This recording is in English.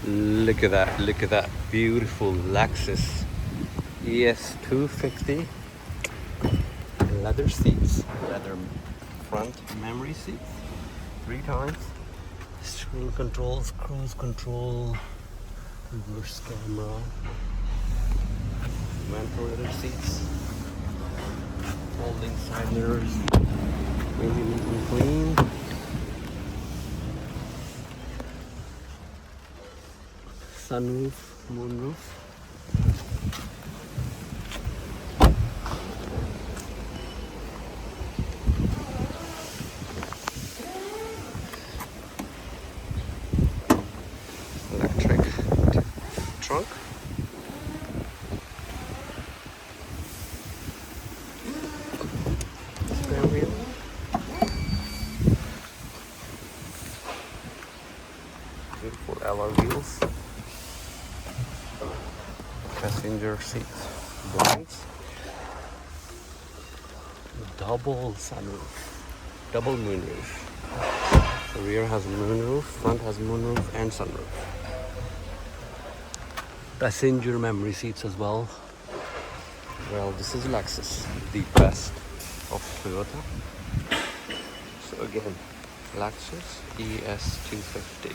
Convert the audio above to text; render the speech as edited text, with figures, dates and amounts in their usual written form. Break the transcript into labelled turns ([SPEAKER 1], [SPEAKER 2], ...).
[SPEAKER 1] Look at that, look at that beautiful Lexus ES250 leather seats, leather front memory seats, 3 times, screen controls, cruise control, reverse camera, ventilator seats, folding side mirrors, maybe neat and clean. Sunroof, moonroof. Electric trunk. Spare wheel. Beautiful alloy wheels. Passenger seats, blinds, double sunroof, double moonroof. The rear has a moonroof, front has a moonroof and sunroof. Passenger memory seats as well. Well, this is Lexus, the best of Toyota. So again, Lexus ES250.